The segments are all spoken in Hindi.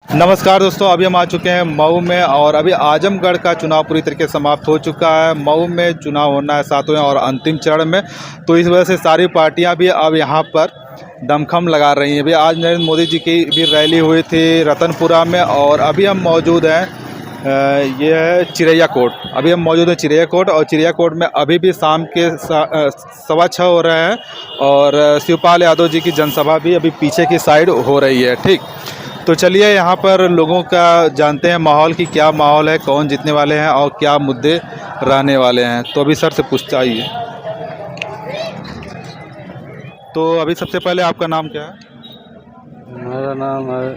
नमस्कार दोस्तों, अभी हम आ चुके हैं मऊ में और अभी आजमगढ़ का चुनाव पूरी तरीके से समाप्त हो चुका है। मऊ में चुनाव होना है 7वें और अंतिम चरण में, तो इस वजह से सारी पार्टियां भी अब यहां पर दमखम लगा रही हैं। अभी आज नरेंद्र मोदी जी की भी रैली हुई थी रतनपुरा में और अभी हम मौजूद हैं ये है चिरैया कोट। अभी हम मौजूद हैं चिरैया कोट और चिरैया कोट में अभी भी शाम के 6:15 हो रहे हैं और शिवपाल यादव जी की जनसभा भी अभी पीछे की साइड हो रही है। ठीक, तो चलिए यहाँ पर लोगों का जानते हैं माहौल की क्या माहौल है, कौन जीतने वाले हैं और क्या मुद्दे रहने वाले हैं। तो अभी सर से पूछते आइए। तो अभी सबसे पहले आपका नाम क्या है? मेरा नाम है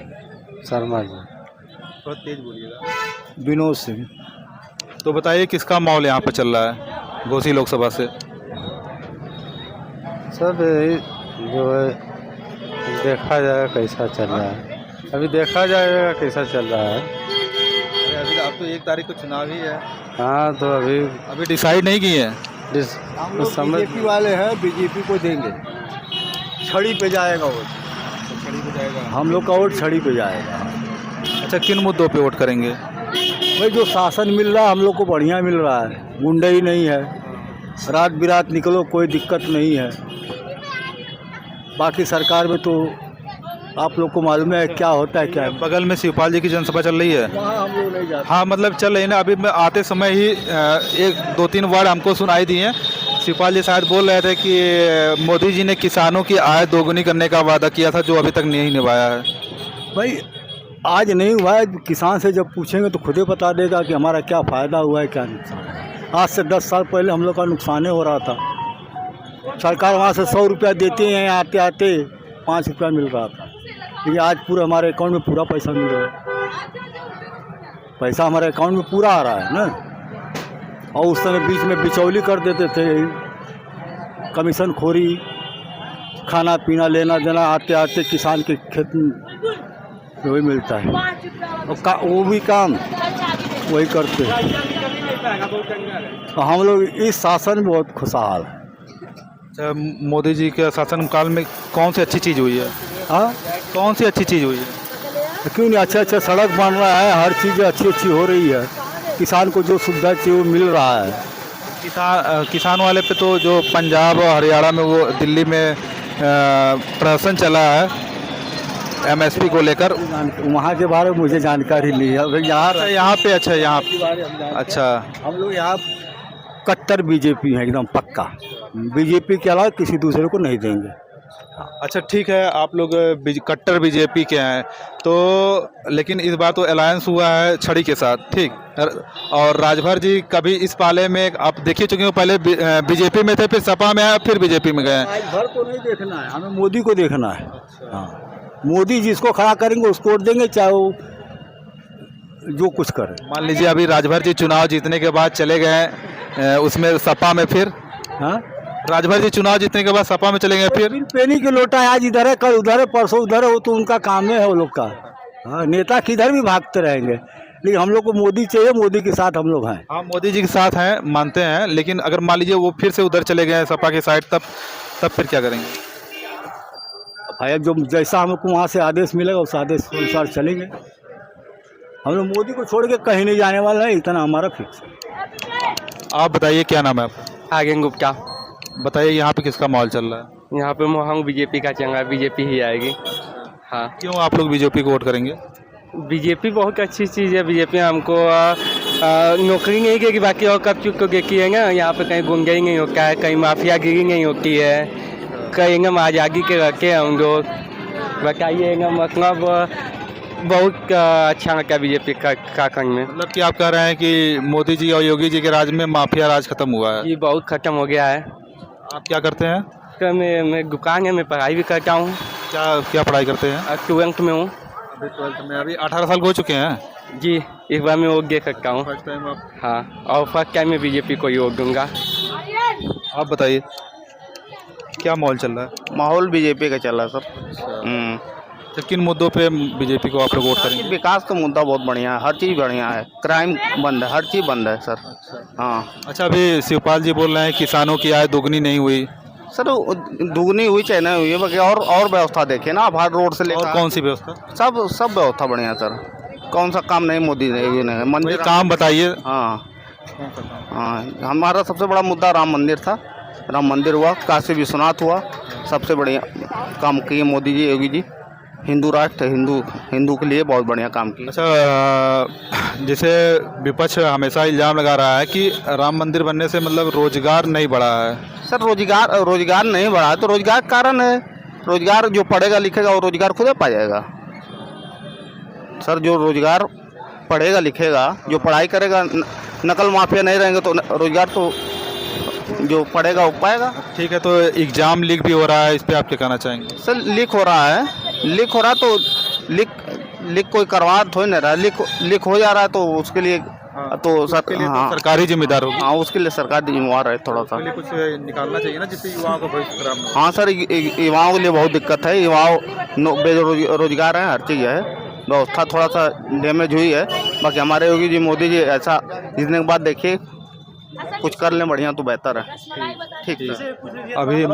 शर्मा जी। थोड़ा तेज बोलिएगा। विनोद सिंह। तो बताइए किसका माहौल यहाँ पर चल रहा है घोसी लोकसभा से? सब यही जो है देखा जाएगा कैसा चल रहा है। अभी देखा जाएगा कैसा चल रहा है। अभी अब तो 1 तारीख को चुनाव ही है। हाँ, तो अभी डिसाइड नहीं किए हैं। हम लोग बीजेपी वाले हैं, बीजेपी को देंगे। छड़ी पे जाएगा वोट। छड़ी पे जाएगा। हम लोग का वोट छड़ी पे जाएगा। अच्छा, किन मुद्दों पे वोट करेंगे? भाई जो शासन मिल रहा है हम लोग को बढ़िया मिल रहा है, गुंडे नहीं है, रात बिरात निकलो कोई दिक्कत नहीं है। बाकी सरकार में तो आप लोग को मालूम है क्या होता है क्या है। बगल में शिवपाल जी की जनसभा चल रही है। वहाँ हम लोग नहीं जाते। हाँ, मतलब चल रही है ना। अभी मैं आते समय ही 1-2-3 वर्ड हमको सुनाई दिए। शिवपाल जी शायद बोल रहे थे कि मोदी जी ने किसानों की आय दोगुनी करने का वादा किया था जो अभी तक नहीं निभाया है। भाई आज नहीं हुआ है, किसान से जब पूछेंगे तो खुद ही बता देगा कि हमारा क्या फ़ायदा हुआ है क्या नुकसान। आज से 10 साल पहले हम लोग का नुकसान हो रहा था। सरकार वहाँ से 100 रुपया देती है, आते आते 5 रुपया मिल रहा था। लेकिन आज पूरा हमारे अकाउंट में पूरा पैसा मिल रहा है। पैसा हमारे अकाउंट में पूरा आ रहा है ना। और उस समय बीच में बिचौली कर देते थे, कमीशन खोरी, खाना पीना लेना देना, आते आते किसान के खेत में वही मिलता है और वो भी काम वही करते हैं। तो हम लोग इस शासन में बहुत खुशहाल है। अच्छा, मोदी जी के शासनकाल में कौन सी अच्छी चीज़ हुई है? हाँ, कौन सी अच्छी चीज़ हुई है? क्यों नहीं, अच्छा सड़क बन रहा है, हर चीज़ अच्छी हो रही है। किसान को जो सुविधा चाहिए वो मिल रहा है। किसान वाले पे तो जो पंजाब और हरियाणा में वो दिल्ली में प्रदर्शन चला है MSP को लेकर, वहाँ के बारे में मुझे जानकारी नहीं है। यहाँ पे अच्छा यहाँ अच्छा हम लोग यहाँ कट्टर बीजेपी है, एकदम पक्का। बीजेपी के अलावा किसी दूसरे को नहीं देंगे। अच्छा, ठीक है, आप लोग कट्टर बीजेपी के हैं तो, लेकिन इस बार तो अलायंस हुआ है छड़ी के साथ, ठीक। और राजभर जी कभी इस पाले में आप देखिए चुके हो, पहले बीजेपी में थे, फिर सपा में आए, फिर बीजेपी में गए। राजभर को नहीं देखना है, हमें मोदी को देखना है। हाँ, मोदी जिसको खड़ा करेंगे उसको वोट देंगे, चाहे वो जो कुछ करे। मान लीजिए अभी राजभर जी चुनाव जीतने के बाद चले गए उसमें सपा में, फिर हाँ, राजभर जी चुनाव जीतने के बाद सपा में चले गए, फिर पेनी के लोटा है, आज इधर है, कल उधर है, परसों उधर है, वो तो उनका काम है वो लोग का। हाँ, नेता किधर भी भागते रहेंगे, लेकिन हम लोग को मोदी चाहिए, मोदी के साथ हम लोग हैं। हाँ, मोदी जी के साथ हैं, मानते हैं, लेकिन अगर मान लीजिए वो फिर से उधर चले गए सपा के साइड, तब फिर क्या करेंगे? भाई जो जैसा हमको वहाँ से आदेश मिलेगा उस आदेश के अनुसार चलेंगे। हम लोग मोदी को छोड़ के कहीं नहीं जाने वाला है, इतना हमारा फिक्स है। आप बताइए क्या नाम है आपका? आगे गुप्ता। बताइए यहाँ पे किसका माहौल चल रहा है? यहाँ पे हम बीजेपी का चल रहा है, बीजेपी ही आएगी। हाँ, क्यों आप लोग बीजेपी को वोट करेंगे? बीजेपी बहुत अच्छी चीज़ है। बीजेपी हमको नौकरी नहीं देगी, बाकी और कब चुप को देखी है ना। यहाँ पे कहीं गुंडाई नहीं होता है, कहीं माफियागिरी नहीं होती है, कहीं हम आज़ादी के रखे हम लोग। बताइएगा, मतलब बहुत अच्छा लगता है बीजेपी का करने में। मतलब कि आप कह रहे हैं कि मोदी जी और योगी जी के राज में माफिया राज खत्म हुआ है? ये बहुत ख़त्म हो गया है। आप क्या करते हैं? तो मैं दुकान है, मैं पढ़ाई भी करता हूँ। क्या पढ़ाई करते हैं? 12th में हूँ। अभी 12th में, अभी 18 साल हो चुके हैं जी, एक बार मैं वोट दे सकता हूँ। फर्स्ट टाइम आप? हाँ, और फर्स्ट टाइम में बीजेपी को ही वोट दूंगा। आप बताइए क्या माहौल चल रहा है? माहौल बीजेपी का चल रहा है सर। तो किन मुद्दों पे बीजेपी को आप लोग वोट करेंगे? विकास का मुद्दा बहुत बढ़िया है, हर चीज़ बढ़िया है, क्राइम बंद है, हर चीज़ बंद है सर। हाँ, अच्छा, अभी शिवपाल जी बोल रहे हैं किसानों की आय दोगुनी नहीं हुई, सर दुगनी हुई चाहे नहीं हुई, बाकी और व्यवस्था देखे ना आप, हर रोड से और लेकर कौन सी व्यवस्था? सब व्यवस्था बढ़िया सर। कौन सा काम नहीं मोदी ने ये नहीं, कोई मंदिर काम बताइए। हाँ हाँ, हमारा सबसे बड़ा मुद्दा राम मंदिर था। राम मंदिर हुआ, काशी विश्वनाथ हुआ, सबसे बढ़िया काम किए मोदी जी, योगी जी। हिंदू राष्ट्र, हिंदू के लिए बहुत बढ़िया काम किया। अच्छा, जैसे विपक्ष हमेशा इल्ज़ाम लगा रहा है कि राम मंदिर बनने से मतलब रोजगार नहीं बढ़ा है। सर रोजगार नहीं बढ़ा तो रोजगार कारण है। रोजगार जो पढ़ेगा लिखेगा वो रोजगार खुद पा जाएगा। सर जो रोजगार पढ़ेगा लिखेगा, जो पढ़ाई करेगा, नकल माफिया नहीं रहेंगे तो रोजगार तो जो पढ़ेगा वो पाएगा। ठीक है, तो एग्ज़ाम लीक भी हो रहा है, इस पर आप क्या कहना चाहेंगे? सर लीक हो रहा है तो लीक कोई करवा थोड़ी नहीं रहा, लीक हो जा रहा है तो उसके लिए तो सर हाँ सरकारी जिम्मेदार होगी। हाँ, उसके लिए सरकार जिम्मेवार है थोड़ा सा। कुछ निकालना चाहिए ना, जिससे युवाओं का भविष्य खराब ना हो। हाँ सर, युवाओं के लिए बहुत दिक्कत है। युवाओं बेरोजगार हैं, हर चीज़ है, व्यवस्था थोड़ा सा डैमेज हुई है। बाकी हमारे योगी जी, मोदी जी ऐसा जीतने के बाद देखिए कुछ कर लें बढ़िया तो बेहतर है। ठीक है, अभी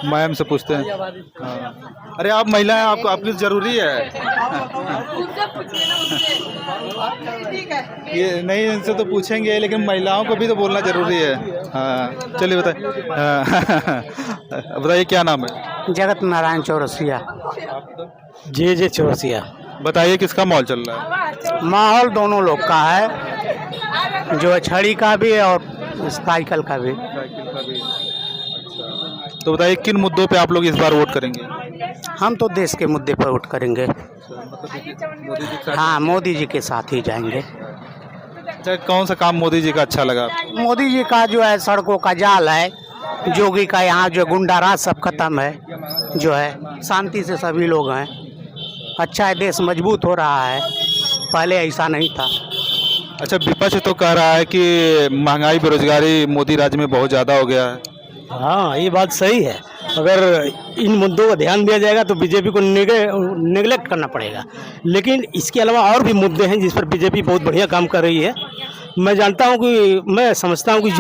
मैम से पूछते हैं। हाँ। अरे आप महिला हैं, आपको आपकी जरूरी है ये नहीं, इनसे तो पूछेंगे लेकिन महिलाओं को भी तो बोलना जरूरी है। हाँ चलिए बताइए। हाँ। बताइए क्या नाम है? जगत नारायण चौरसिया। जे चौरसिया। बताइए किसका माहौल चल रहा है? माहौल दोनों लोग का है, जो छड़ी का भी है और साइकिल का भी। तो बताइए किन मुद्दों पे आप लोग इस बार वोट करेंगे? हम तो देश के मुद्दे पर वोट करेंगे। हाँ, मोदी जी के साथ ही जाएंगे। अच्छा, कौन सा काम मोदी जी का अच्छा लगा? मोदी जी का जो है सड़कों का जाल है, जोगी का यहाँ जो गुंडा राज सब खत्म है, जो है शांति से सभी लोग हैं। अच्छा है, देश मजबूत हो रहा है, पहले ऐसा नहीं था। अच्छा, विपक्ष तो कह रहा है कि महंगाई बेरोजगारी मोदी राज्य में बहुत ज़्यादा हो गया है। हाँ, ये बात सही है। अगर इन मुद्दों का ध्यान दिया जाएगा तो बीजेपी को नेगलेक्ट करना पड़ेगा, लेकिन इसके अलावा और भी मुद्दे हैं जिस पर बीजेपी बहुत बढ़िया काम कर रही है। मैं समझता हूँ कि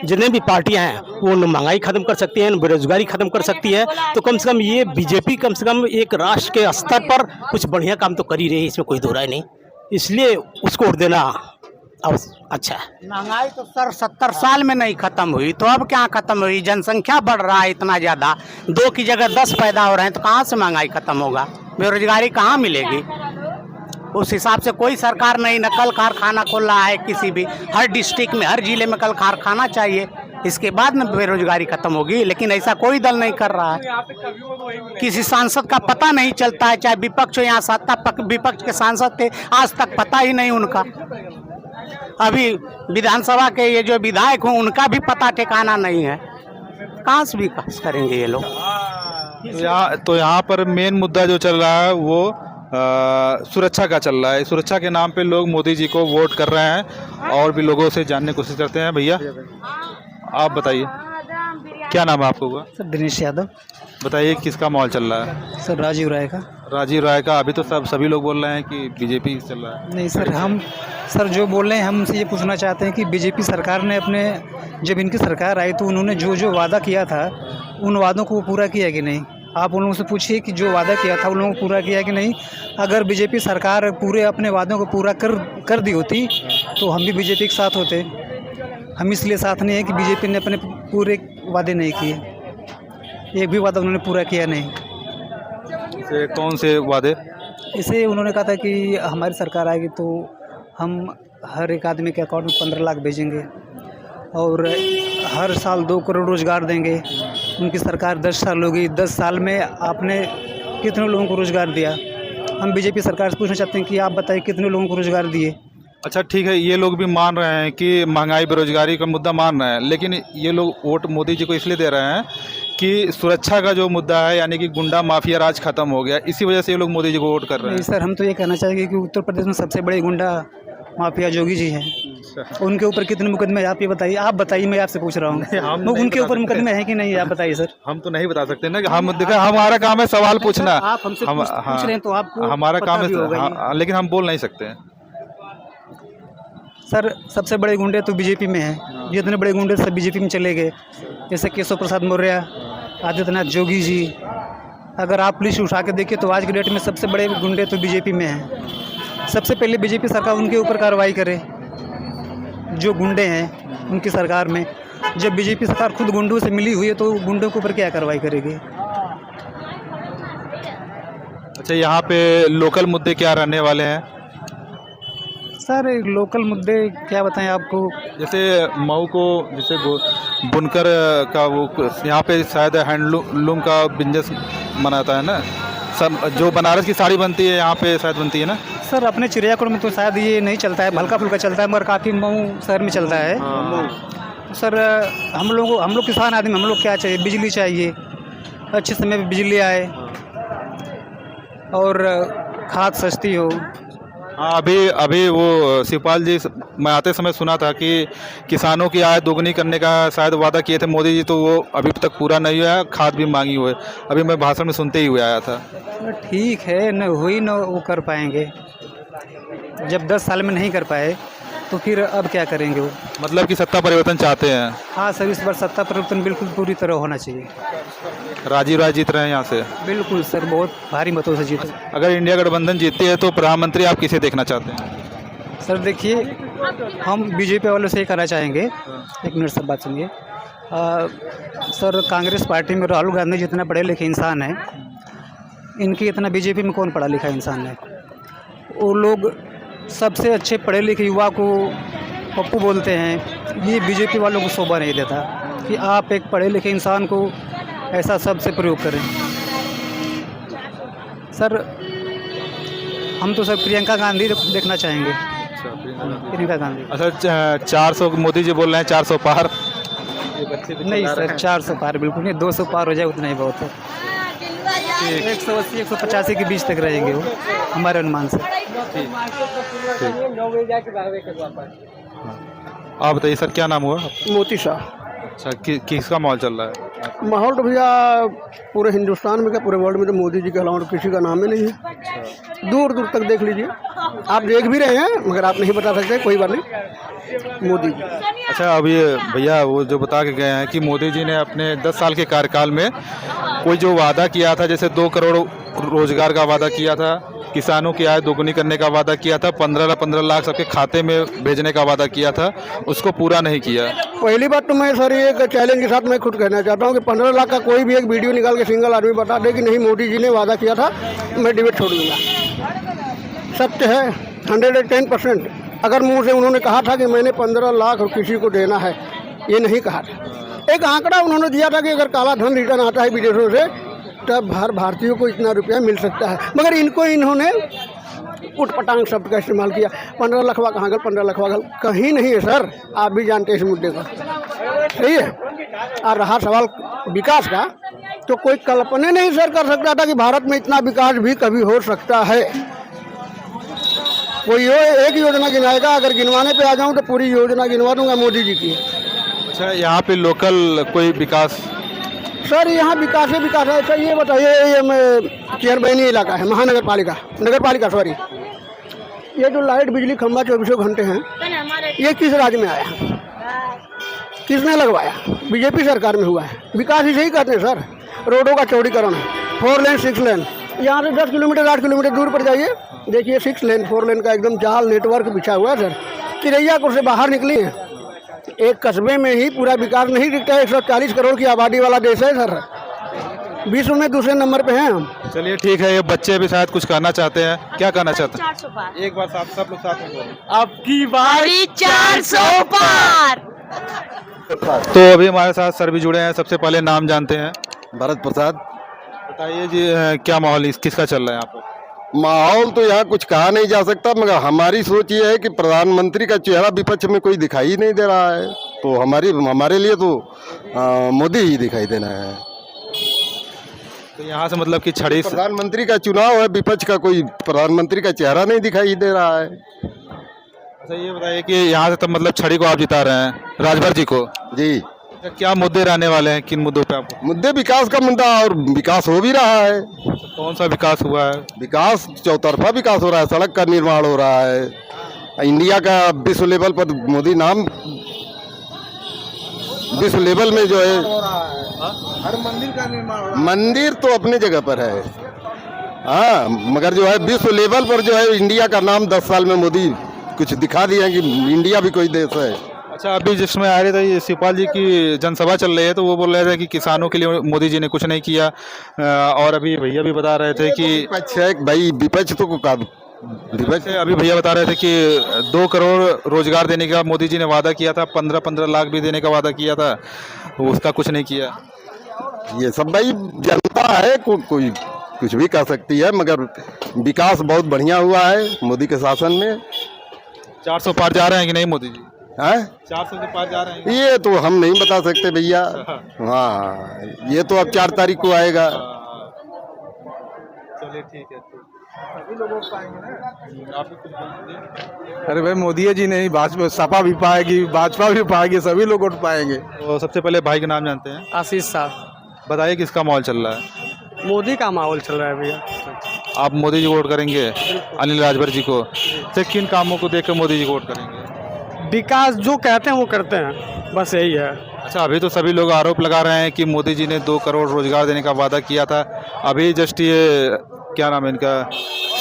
जितने भी पार्टियां हैं वो न महंगाई ख़त्म कर सकती हैं, न बेरोजगारी ख़त्म कर सकती है। तो कम से कम ये बीजेपी कम से कम एक राष्ट्र के स्तर पर कुछ बढ़िया काम तो कर ही रही है, इसमें कोई दो राय नहीं। इसलिए उसको वोट देना अब अच्छा है। महंगाई तो सर 70 साल में नहीं खत्म हुई, तो अब क्या खत्म हुई? जनसंख्या बढ़ रहा है इतना ज़्यादा, 2 की जगह 10 पैदा हो रहे हैं, तो कहाँ से महंगाई खत्म होगा? बेरोजगारी कहाँ मिलेगी? उस हिसाब से कोई सरकार नहीं न कल कारखाना खोल रहा है किसी भी, हर डिस्ट्रिक्ट में, हर जिले में कल कारखाना चाहिए, इसके बाद न बेरोजगारी खत्म होगी। लेकिन ऐसा कोई दल नहीं कर रहा है। किसी सांसद का पता नहीं चलता है, चाहे विपक्ष हो, यहाँ सत्ता विपक्ष के सांसद थे, आज तक पता ही नहीं उनका। अभी विधानसभा के ये जो विधायक हों उनका भी पता ठिकाना नहीं है। कहाँ से विकास करेंगे ये लोग? तो यहाँ पर मेन मुद्दा जो चल रहा है वो सुरक्षा का चल रहा है। सुरक्षा के नाम पे लोग मोदी जी को वोट कर रहे हैं और भी लोगों से जानने की कोशिश करते हैं। भैया आप बताइए क्या नाम है आपको? सर दिनेश यादव। बताइए किसका माहौल चल रहा है? सर राजीव राय का। राजीव राय का। अभी तो सभी लोग बोल रहे हैं कि बीजेपी चल रहा है। नहीं सर जो बोल रहे हैं, हम से ये पूछना चाहते हैं कि बीजेपी सरकार ने जब इनकी सरकार आई तो उन्होंने जो वादा किया था उन वादों को पूरा किया कि नहीं? आप उन लोगों से पूछिए कि जो वादा किया था उन लोगों को पूरा किया कि नहीं। अगर बीजेपी सरकार पूरे अपने वादों को पूरा कर दी होती तो हम भी बीजेपी के साथ होते। हम इसलिए साथ नहीं है कि बीजेपी ने अपने पूरे वादे नहीं किए, एक भी वादा उन्होंने पूरा किया नहीं। से कौन से वादे? इसे उन्होंने कहा था कि हमारी सरकार आएगी तो हम हर एक आदमी के अकाउंट में 15 लाख भेजेंगे और हर साल 2 करोड़ रोज़गार देंगे। उनकी सरकार 10 साल हो गई, 10 साल में आपने कितने लोगों को रोज़गार दिया? हम बीजेपी सरकार से पूछना चाहते हैं कि आप बताइए कितने लोगों को रोज़गार दिए? अच्छा ठीक है, ये लोग भी मान रहे हैं कि महंगाई बेरोजगारी का मुद्दा मान रहे हैं, लेकिन ये लोग वोट मोदी जी को इसलिए दे रहे हैं कि सुरक्षा का जो मुद्दा है, यानी कि गुंडा माफिया राज खत्म हो गया, इसी वजह से ये लोग मोदी जी को वोट कर रहे हैं। नहीं सर, हम तो ये कहना चाहेंगे कि उत्तर प्रदेश में सबसे बड़े गुंडा माफिया योगी जी हैं। उनके ऊपर कितने मुकदमे आप ये बताइए। आप बताइए, मैं आपसे पूछ रहा हूँ उनके ऊपर मुकदमे हैं कि नहीं? आप बताइए सर। हम तो नहीं बता सकते ना, हम देखा हमारा काम है सवाल पूछना। आप हमसे पूछ रहे हैं तो आपको हमारा काम है, होगा। लेकिन हम बोल नहीं सकते हैं। सर सबसे बड़े गुंडे तो बीजेपी में हैं, जितने बड़े गुंडे सब बीजेपी में चले गए, जैसे केशव प्रसाद मौर्य, आदित्यनाथ जोगी जी। अगर आप लिस्ट उठा के देखिए तो आज की डेट में सबसे बड़े गुंडे तो बीजेपी में हैं। सबसे पहले बीजेपी सरकार उनके ऊपर कार्रवाई करे जो गुंडे हैं उनकी सरकार में। जब बीजेपी सरकार खुद गुंडों से मिली हुई है तो गुंडों के ऊपर क्या कार्रवाई करेगी? अच्छा, यहाँ पे लोकल मुद्दे क्या रहने वाले हैं? सर लोकल मुद्दे क्या बताएं आपको? जैसे मऊ को जैसे बुनकर का वो यहाँ पे शायद हैंडलूम का बिजनेस मनाता है ना, सब जो बनारस की साड़ी बनती है यहाँ पे शायद बनती है ना। सर अपने चिड़ियाघर में तो शायद ये नहीं चलता है, हल्का फुल्का चलता है, मगर काफ़ी मऊ शहर में चलता है। सर हम लोग किसान आदमी, हम लोग क्या चाहिए? बिजली चाहिए, अच्छे समय पे बिजली आए और खाद सस्ती हो। हाँ, अभी वो शिवपाल जी, मैं आते समय सुना था कि किसानों की आय दोगुनी करने का शायद वादा किए थे मोदी जी, तो वो अभी तक पूरा नहीं हुआ है, खाद भी मांगी हुए। अभी मैं भाषण में सुनते ही हुए आया था। ठीक है, न हुई न वो कर पाएंगे। जब 10 साल में नहीं कर पाए तो फिर अब क्या करेंगे वो? मतलब कि सत्ता परिवर्तन चाहते हैं। हाँ सर, इस बार सत्ता परिवर्तन बिल्कुल पूरी तरह होना चाहिए। राजीव राय जीत रहे हैं यहाँ से। बिल्कुल सर, बहुत भारी मतों से जीते। अगर इंडिया गठबंधन जीतती है तो प्रधानमंत्री आप किसे देखना चाहते हैं? सर देखिए, हम बीजेपी वालों से ये कहना चाहेंगे, एक मिनट सब बात सुनिए। सर कांग्रेस पार्टी में राहुल गांधी जितना पढ़े लिखे इंसान है, इनकी इतना बीजेपी में कौन पढ़ा लिखा इंसान है? वो लोग सबसे अच्छे पढ़े लिखे युवा को पप्पू बोलते हैं। ये बीजेपी वालों को शोभा नहीं देता कि आप एक पढ़े लिखे इंसान को ऐसा सबसे प्रयोग करें। सर हम तो सर प्रियंका गांधी देखना चाहेंगे। प्रियंका गांधी। अच्छा, 400 मोदी जी बोल रहे हैं 400 पार। नहीं सर, 400 पार बिल्कुल नहीं, 200 पार हो जाए उतना ही बहुत है। 180 185 के बीच तक रहेंगे वो हमारे अनुमान से। आप बताइए सर, क्या नाम हुआ? मोती शाह। अच्छा, किसका माहौल चल रहा है? माहौल तो भैया पूरे हिंदुस्तान में क्या पूरे वर्ल्ड में तो मोदी जी के अलावा तो किसी का नाम ही नहीं है। दूर दूर तक देख लीजिए, आप देख भी रहे हैं मगर आप नहीं बता सकते, कोई बात नहीं, मोदी जी। अच्छा, अभी भैया वो जो बता के गए हैं कि मोदी जी ने अपने 10 साल के कार्यकाल में कोई जो वादा किया था, जैसे 2 करोड़ रोजगार का वादा किया था, किसानों की आय दोगुनी करने का वादा किया था, 15 लाख सबके खाते में भेजने का वादा किया था, उसको पूरा नहीं किया। पहली बात तो मैं सर ये चैलेंज के साथ मैं खुद कहना चाहता हूँ कि 15 लाख का कोई भी एक वीडियो निकाल के सिंगल आदमी बता दे कि नहीं मोदी जी ने वादा किया था, मैं डिबेट छोड़ दूँगा। सत्य है 110%। अगर मुँह से उन्होंने कहा था कि मैंने 15 लाख और किसी को देना है, ये नहीं कहा था। एक आंकड़ा उन्होंने दिया था कि अगर काला धन रिटर्न आता है विदेशों से तब हर भारतीयों को इतना रुपया मिल सकता है, मगर इन्होंने उटपटांग शब्द का इस्तेमाल किया। 15 लाख कहाँ गल, 15 लाख गल कहीं नहीं है सर, आप भी जानते हैं इस मुद्दे को, सही है। और रहा सवाल विकास का, तो कोई कल्पना नहीं सर कर सकता था कि भारत में इतना विकास भी कभी हो सकता है। कोई एक योजना गिनाएगा, अगर गिनवाने पे आ जाऊँ तो पूरी योजना गिनवा दूंगा मोदी जी की। अच्छा, यहाँ पे लोकल कोई विकास? सर यहाँ विकास है, विकास है। अच्छा ये बताइए, ये चेयरबैनी इलाका है, महानगर पालिका सॉरी, ये जो लाइट बिजली खंभा 24 घंटे हैं, ये किस राज्य में आया? किसने लगवाया? बीजेपी सरकार में हुआ है। विकास इसे ही कहते हैं सर। रोडों का चौड़ीकरण है, 4 लेन 6 लेन, यहाँ से 10 किलोमीटर 8 किलोमीटर दूर पर जाइए, देखिए 6 लेन 4 लेन का एकदम जाल नेटवर्क बिछा हुआ है सर। चिड़ैयापुर से बाहर निकली है, एक कस्बे में ही पूरा विकास नहीं दिखता है। 140 करोड़ की आबादी वाला देश है सर, विश्व में दूसरे नंबर पे हैं हम। चलिए ठीक है, ये बच्चे भी शायद कुछ कहना चाहते हैं, क्या कहना चाहते हैं? 400 पार। एक बार सब लोग साथ में बोलें। आपकी बारी 400 पार। तो अभी हमारे साथ सर भी जुड़े हैं, सबसे पहले नाम जानते हैं? भरत प्रसाद। बताइए जी, क्या माहौल किसका चल रहा है यहाँ पर? माहौल तो यहाँ कुछ कहा नहीं जा सकता, मगर हमारी सोच ये है कि प्रधानमंत्री का चेहरा विपक्ष में कोई दिखाई ही नहीं दे रहा है, तो हमारे लिए तो मोदी ही दिखाई देना है। तो यहाँ से मतलब कि छड़ी प्रधानमंत्री का चुनाव है, विपक्ष का कोई प्रधानमंत्री का चेहरा नहीं दिखाई दे रहा है। अच्छा ये बताइए कि यहाँ से तब मतलब छड़ी को आप जिता रहे हैं, राजभर जी को? जी। क्या मुद्दे रहने वाले हैं, किन मुद्दों पे आपको? मुद्दे विकास का मुद्दा, और विकास हो भी रहा है। कौन सा विकास हुआ है? विकास चौतरफा विकास हो रहा है, सड़क का निर्माण हो रहा है, इंडिया का विश्व लेवल पर मोदी नाम विश्व लेवल में जो है हर मंदिर का निर्माण मंदिर तो अपनी जगह पर है, हाँ, मगर जो है विश्व लेवल पर जो है इंडिया का नाम 10 साल में मोदी कुछ दिखा दिया कि इंडिया भी कोई देश है। अच्छा, अभी जिसमें आ रहे थे शिवपाल जी की जनसभा चल रही है तो वो बोल रहे थे कि किसानों के लिए मोदी जी ने कुछ नहीं किया, और अभी भैया भी बता रहे थे कि विपक्ष है भाई, विपक्ष तो विपक्ष अभी भैया बता रहे थे कि 2 करोड़ रोजगार देने का मोदी जी ने वादा किया था, 15-15 लाख भी देने का वादा किया था, उसका कुछ नहीं किया। ये सब भाई जनता है, कोई कुछ भी कर सकती है, मगर विकास बहुत बढ़िया हुआ है मोदी के शासन में। 400 पार जा रहे हैं कि नहीं मोदी जी? है 400 के पार जा रहे हैं? ये तो हम नहीं बता सकते भैया, हाँ, ये तो अब 4 तारीख को आएगा। चलिए ठीक है, सभी लोग वोट पाएंगे ना। आप भी कुछ बोल दीजिए। अरे भाई मोदी जी नहीं, भाजपा सपा भी पाएगी, भाजपा भी पाएगी, सभी लोग वोट पाएंगे। तो सबसे पहले भाई का नाम जानते हैं? आशीष शाह। बताइए किसका माहौल चल रहा है? मोदी का माहौल चल रहा है भैया। आप मोदी जी को वोट करेंगे? अनिल राजभर जी को? तो किन कामों को देख कर मोदी जी को वोट करेंगे? विकास जो कहते हैं वो करते हैं, बस यही है। अच्छा, अभी तो सभी लोग आरोप लगा रहे हैं कि मोदी जी ने 2 करोड़ रोजगार देने का वादा किया था। अभी जस्ट ये क्या नाम है इनका,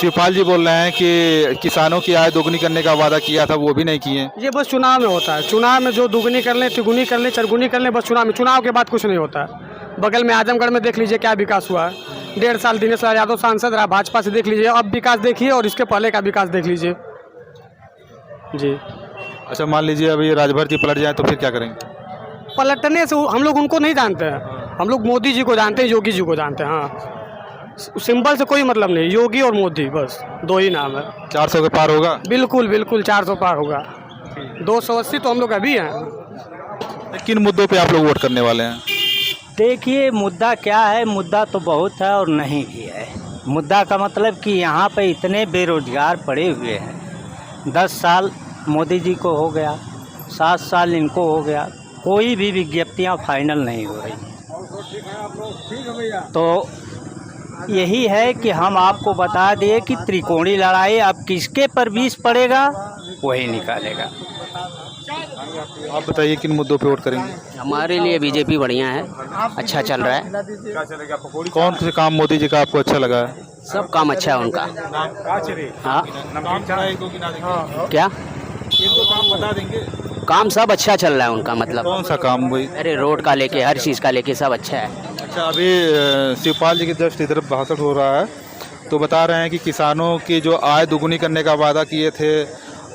शिवपाल जी बोल रहे हैं कि किसानों की आय दोगुनी करने का वादा किया था, वो भी नहीं किए। ये बस चुनाव में होता है, चुनाव में जो दुगुनी कर ले, तिगुनी कर ले, चरगुनी कर ले, बस चुनाव में। चुनाव के बाद कुछ नहीं होता है। बगल में आजमगढ़ में देख लीजिए क्या विकास हुआ है। 1.5 साल दिनेश लाल यादव सांसद रहा, भाजपा से देख लीजिए, अब विकास देखिए और इसके पहले का विकास देख लीजिए जी। अच्छा, मान लीजिए अभी राजभर जी पलट जाए तो फिर क्या करेंगे? पलटने से हम लोग उनको नहीं जानते हैं, हम लोग मोदी जी को जानते हैं, योगी जी को जानते हैं। हाँ, सिंबल से कोई मतलब नहीं, योगी और मोदी बस 2 ही नाम है। 400 के पार होगा? बिल्कुल बिल्कुल 400 पार होगा। 280 तो हम लोग अभी हैं। किन मुद्दों पे आप लोग वोट करने वाले हैं? देखिए मुद्दा क्या है, मुद्दा तो बहुत है और नहीं भी है। मुद्दा का मतलब कि यहाँ पे इतने बेरोजगार पड़े हुए हैं, 10 साल मोदी जी को हो गया, 7 साल इनको हो गया, कोई भी विज्ञप्तियाँ फाइनल नहीं हो रही। तो यही है कि हम आपको बता दिए कि त्रिकोणी लड़ाई अब किसके पर 20 पड़ेगा वही निकालेगा। आप बताइए किन मुद्दों पे वोट करेंगे? हमारे लिए बीजेपी बढ़िया है, अच्छा चल रहा है। कौन से काम मोदी जी का आपको अच्छा लगा है? सब काम अच्छा है उनका। हाँ क्या काम बता देंगे? काम सब अच्छा चल रहा है उनका, मतलब कौन सा काम? वही अरे रोड का लेके हर चीज़ का लेके सब अच्छा है। अच्छा, अभी शिवपाल जी की जस्ट इधर भाषण हो रहा है तो बता रहे हैं कि किसानों की जो आय दुगुनी करने का वादा किए थे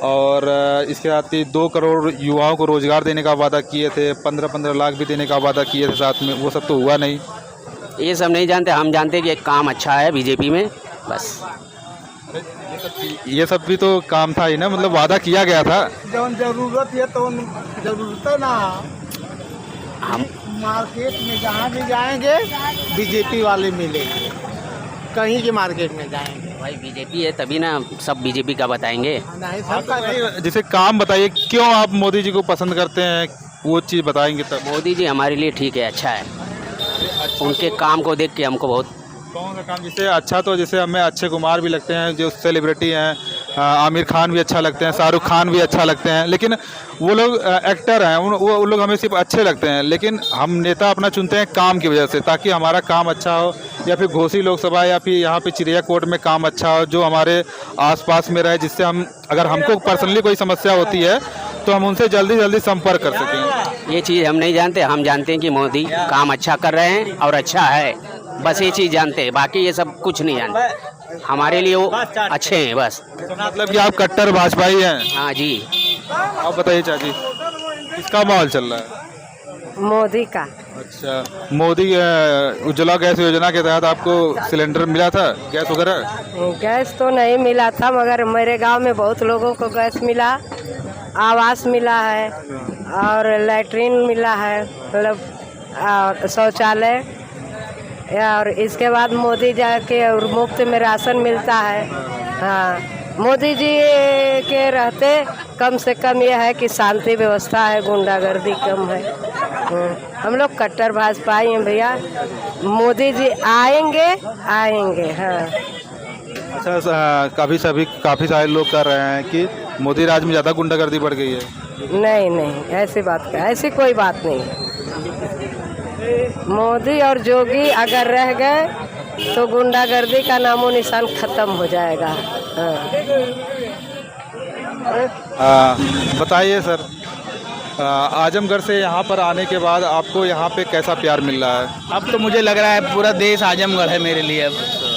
और इसके साथ ही 2 करोड़ युवाओं को रोजगार देने का वादा किए थे, 15-15 लाख भी देने का वादा किए थे साथ में, वो सब तो हुआ नहीं। ये सब नहीं जानते, हम जानते कि एक काम अच्छा है बीजेपी में, बस। ये सब भी तो काम था ही ना, मतलब वादा किया गया था। जब जरूरत है तो जरूरत है ना, हम मार्केट में जहाँ भी जाएंगे बीजेपी वाले मिलेंगे, कहीं के मार्केट में जाएंगे भाई बीजेपी है तभी ना सब बीजेपी का बताएंगे। नहीं सबका जैसे काम बताइए, क्यों आप मोदी जी को पसंद करते हैं, वो चीज़ बताएंगे तब। मोदी जी हमारे लिए ठीक है, अच्छा है। उनके काम को देख के हमको बहुत। कौन सा काम? जैसे अच्छा तो जैसे हमें अक्षय कुमार भी लगते हैं जो सेलिब्रिटी हैं, आमिर खान भी अच्छा लगते हैं, शाहरुख खान भी अच्छा लगते हैं, लेकिन वो लोग एक्टर हैं, वो लोग हमें सिर्फ अच्छे लगते हैं। लेकिन हम नेता अपना चुनते हैं काम की वजह से, ताकि हमारा काम अच्छा हो, या फिर घोसी लोकसभा या फिर यहाँ पे चिड़ियाकोट में काम अच्छा हो, जो हमारे आसपास में रहे, जिससे हम अगर हमको पर्सनली कोई समस्या होती है तो हम उनसे जल्दी जल्दी संपर्क कर सकें। ये चीज़ हम नहीं जानते, हम जानते हैं कि मोदी काम अच्छा कर रहे हैं और अच्छा है, बस ये चीज़ जानते हैं, बाकी ये सब कुछ नहीं जानते। हमारे लिए वो अच्छे हैं बस। मतलब कि आप कट्टर भाजपाई हैं? हाँ जी। आप बताइए चाची, किसका माहौल चल रहा है? मोदी का। अच्छा, मोदी उज्ज्वला गैस योजना के तहत आपको सिलेंडर मिला था, गैस वगैरह? गैस तो नहीं मिला था, मगर मेरे गांव में बहुत लोगों को गैस मिला, आवास मिला है और लैट्रिन मिला है, मतलब और शौचालय, और इसके बाद मोदी जाके और मुफ्त में राशन मिलता है। हाँ, मोदी जी के रहते कम से कम यह है कि शांति व्यवस्था है, गुंडागर्दी कम है। हम लोग कट्टर भाजपाई हैं भैया, मोदी जी आएंगे आएंगे। हाँ, अच्छा, काफ़ी सारे लोग कर रहे हैं कि मोदी राज में ज़्यादा गुंडागर्दी बढ़ गई है। नहीं नहीं, ऐसी कोई बात नहीं। मोदी और जोगी अगर रह गए तो गुंडागर्दी का नामो निशान खत्म हो जाएगा। बताइए सर, आजमगढ़ से यहाँ पर आने के बाद आपको यहाँ पे कैसा प्यार मिल रहा है? अब तो मुझे लग रहा है पूरा देश आजमगढ़ है मेरे लिए।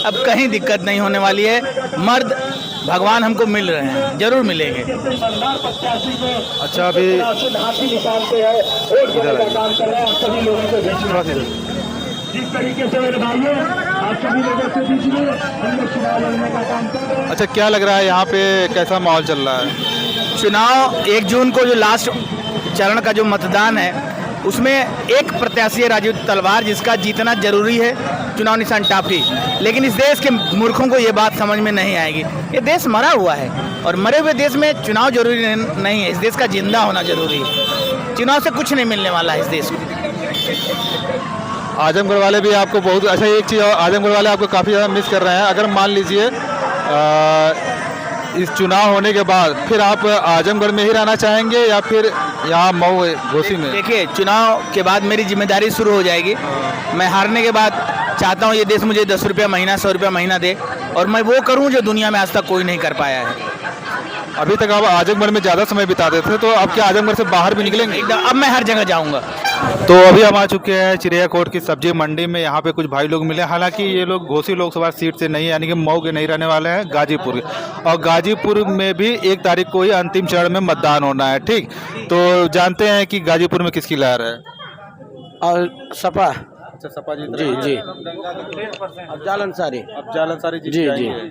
अब कहीं दिक्कत नहीं होने वाली है। मर्द भगवान हमको मिल रहे हैं, जरूर मिलेंगे। अच्छा, अभी इधर अच्छा, क्या लग रहा है यहाँ पे कैसा माहौल चल रहा है? चुनाव 1 जून को जो लास्ट चरण का जो मतदान है उसमें एक प्रत्याशी है राजीव तलवार, जिसका जीतना जरूरी है, चुनाव निशान टाफी। लेकिन इस देश के मूर्खों को ये बात समझ में नहीं आएगी। ये देश मरा हुआ है और मरे हुए देश में चुनाव जरूरी नहीं है। इस देश का जिंदा होना जरूरी है। चुनाव से कुछ नहीं मिलने वाला है इस देश को। आजमगढ़ वाले भी आपको बहुत अच्छा, एक चीज़ और, आजमगढ़ वाले आपको काफ़ी ज़्यादा मिस कर रहे हैं। अगर मान लीजिए इस चुनाव होने के बाद फिर आप आजमगढ़ में ही रहना चाहेंगे या फिर यहाँ मऊ घोसी में? देखिए, चुनाव के बाद मेरी जिम्मेदारी शुरू हो जाएगी। मैं हारने के बाद चाहता हूँ ये देश मुझे 10 रुपया महीना, 100 रुपया महीना दे और मैं वो करूँ जो दुनिया में आज तक कोई नहीं कर पाया है। अभी तक आप आजमगढ़ में ज़्यादा समय बिताते थे, तो अब क्या आजमगढ़ से बाहर भी निकलेंगे? एकदम, अब मैं हर जगह जाऊँगा। तो अभी हम आ चुके हैं चिड़ियाकोट की सब्जी मंडी में। यहाँ पे कुछ भाई लोग मिले, हालांकि ये लोग घोसी लोकसभा सीट से नहीं, यानी कि मऊ के नहीं रहने वाले हैं, गाजीपुर के। और गाजीपुर में भी 1 तारीख को ही अंतिम चरण में मतदान होना है। ठीक, तो जानते हैं कि गाजीपुर में किसकी लहर है? और सपा। अच्छा, सपा जी जी अफजाल अंसारी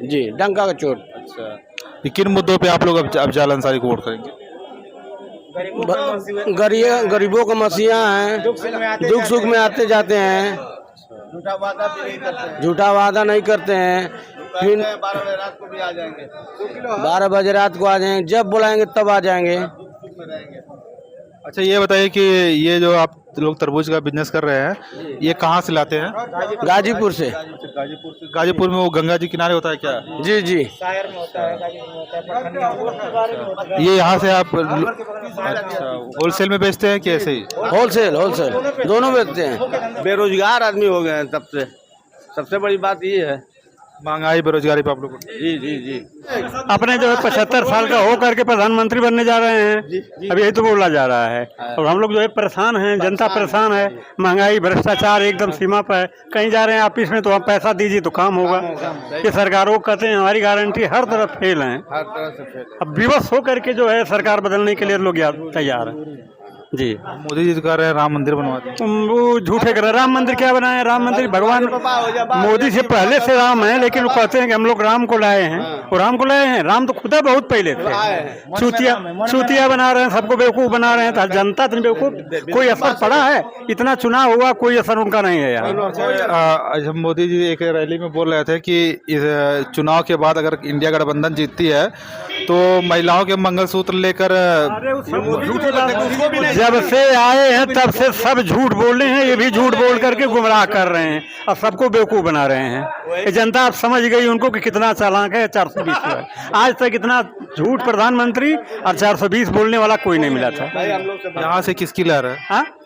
जी डंका का चोट। अच्छा, किन मुद्दों पे आप लोग अफजाल अंसारी को वोट करेंगे? गरीबों का मसीहा हैं, दुख सुख में आते जाते हैं, झूठा वादा नहीं करते हैं। फिर 12 बजे रात को आ जाएंगे, जब बुलाएंगे तब आ जाएंगे। अच्छा, ये बताइए कि ये जो आप लोग तरबूज का बिजनेस कर रहे हैं, ये कहाँ से लाते हैं? गाजीपुर से। गाजीपुर में वो गंगा जी किनारे होता है क्या? जी जी। ये यहाँ से आप अच्छा होलसेल में बेचते हैं कि ऐसे ही? होलसेल दोनों बेचते हैं। बेरोजगार आदमी हो गए हैं तब से, सबसे बड़ी बात ये है। महंगाई, बेरोजगारी पे आप लोग? जी। अपने जो है 75 साल का हो करके प्रधानमंत्री बनने जा रहे हैं, अब यही तो बोला जा रहा है। और हम लोग जो है परेशान हैं, जनता परेशान है। महंगाई, भ्रष्टाचार एकदम सीमा पर है। कहीं जा रहे हैं ऑफिस में तो आप पैसा दीजिए तो काम होगा। ये सरकारों को कहते हैं हमारी गारंटी हर तरफ फेल है। अब विवश हो करके जो है सरकार बदलने के लिए लोग तैयार हैं। जी, मोदी जी कह रहे हैं राम मंदिर बनवाते, वो झूठे कर रहे हैं। राम मंदिर क्या बनाए? राम मंदिर भगवान मोदी से पहले से राम है, लेकिन वो कहते हैं कि हम लोग राम को लाए हैं। वो राम को लाए हैं? राम तो खुदा बहुत पहले थे। चूतिया बना रहे हैं, सबको बेवकूफ़ बना रहे हैं। तो जनता इतनी बेवकूफ़, कोई असर पड़ा है? इतना चुनाव हुआ, कोई असर उनका नहीं है यार। जब मोदी जी एक रैली में बोल रहे थे कि इस चुनाव के बाद अगर इंडिया गठबंधन जीतती है तो महिलाओं के मंगलसूत्र लेकर, जब से आए हैं तब से सब झूठ बोल रहे हैं। ये भी झूठ बोल करके गुमराह कर रहे हैं और सबको बेवकूफ़ बना रहे हैं। ये जनता अब समझ गई उनको कि कितना चालाक है 420 है। आज तक इतना झूठ प्रधानमंत्री और 420 बोलने वाला कोई नहीं मिला था। यहाँ से किसकी लहर है?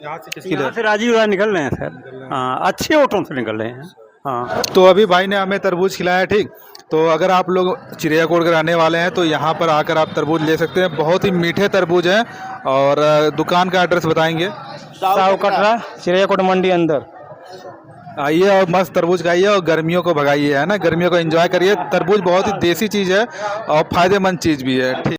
यहाँ से राजीव राय निकल रहे हैं सर। हाँ, अच्छे वोटों से निकल रहे हैं। हाँ, तो अभी भाई ने हमें तरबूज खिलाया। ठीक, तो अगर आप लोग चिड़ियाकोट के रहने वाले हैं तो यहाँ पर आकर आप तरबूज ले सकते हैं। बहुत ही मीठे तरबूज हैं। और दुकान का एड्रेस बताएंगे? साहू कटरा, चिड़ियाकोट मंडी अंदर। आइए और मस्त तरबूज खाइए और गर्मियों को भगाइए, है ना। गर्मियों को एंजॉय करिए। तरबूज बहुत ही देसी चीज़ है और फ़ायदेमंद चीज़ भी है। ठीक।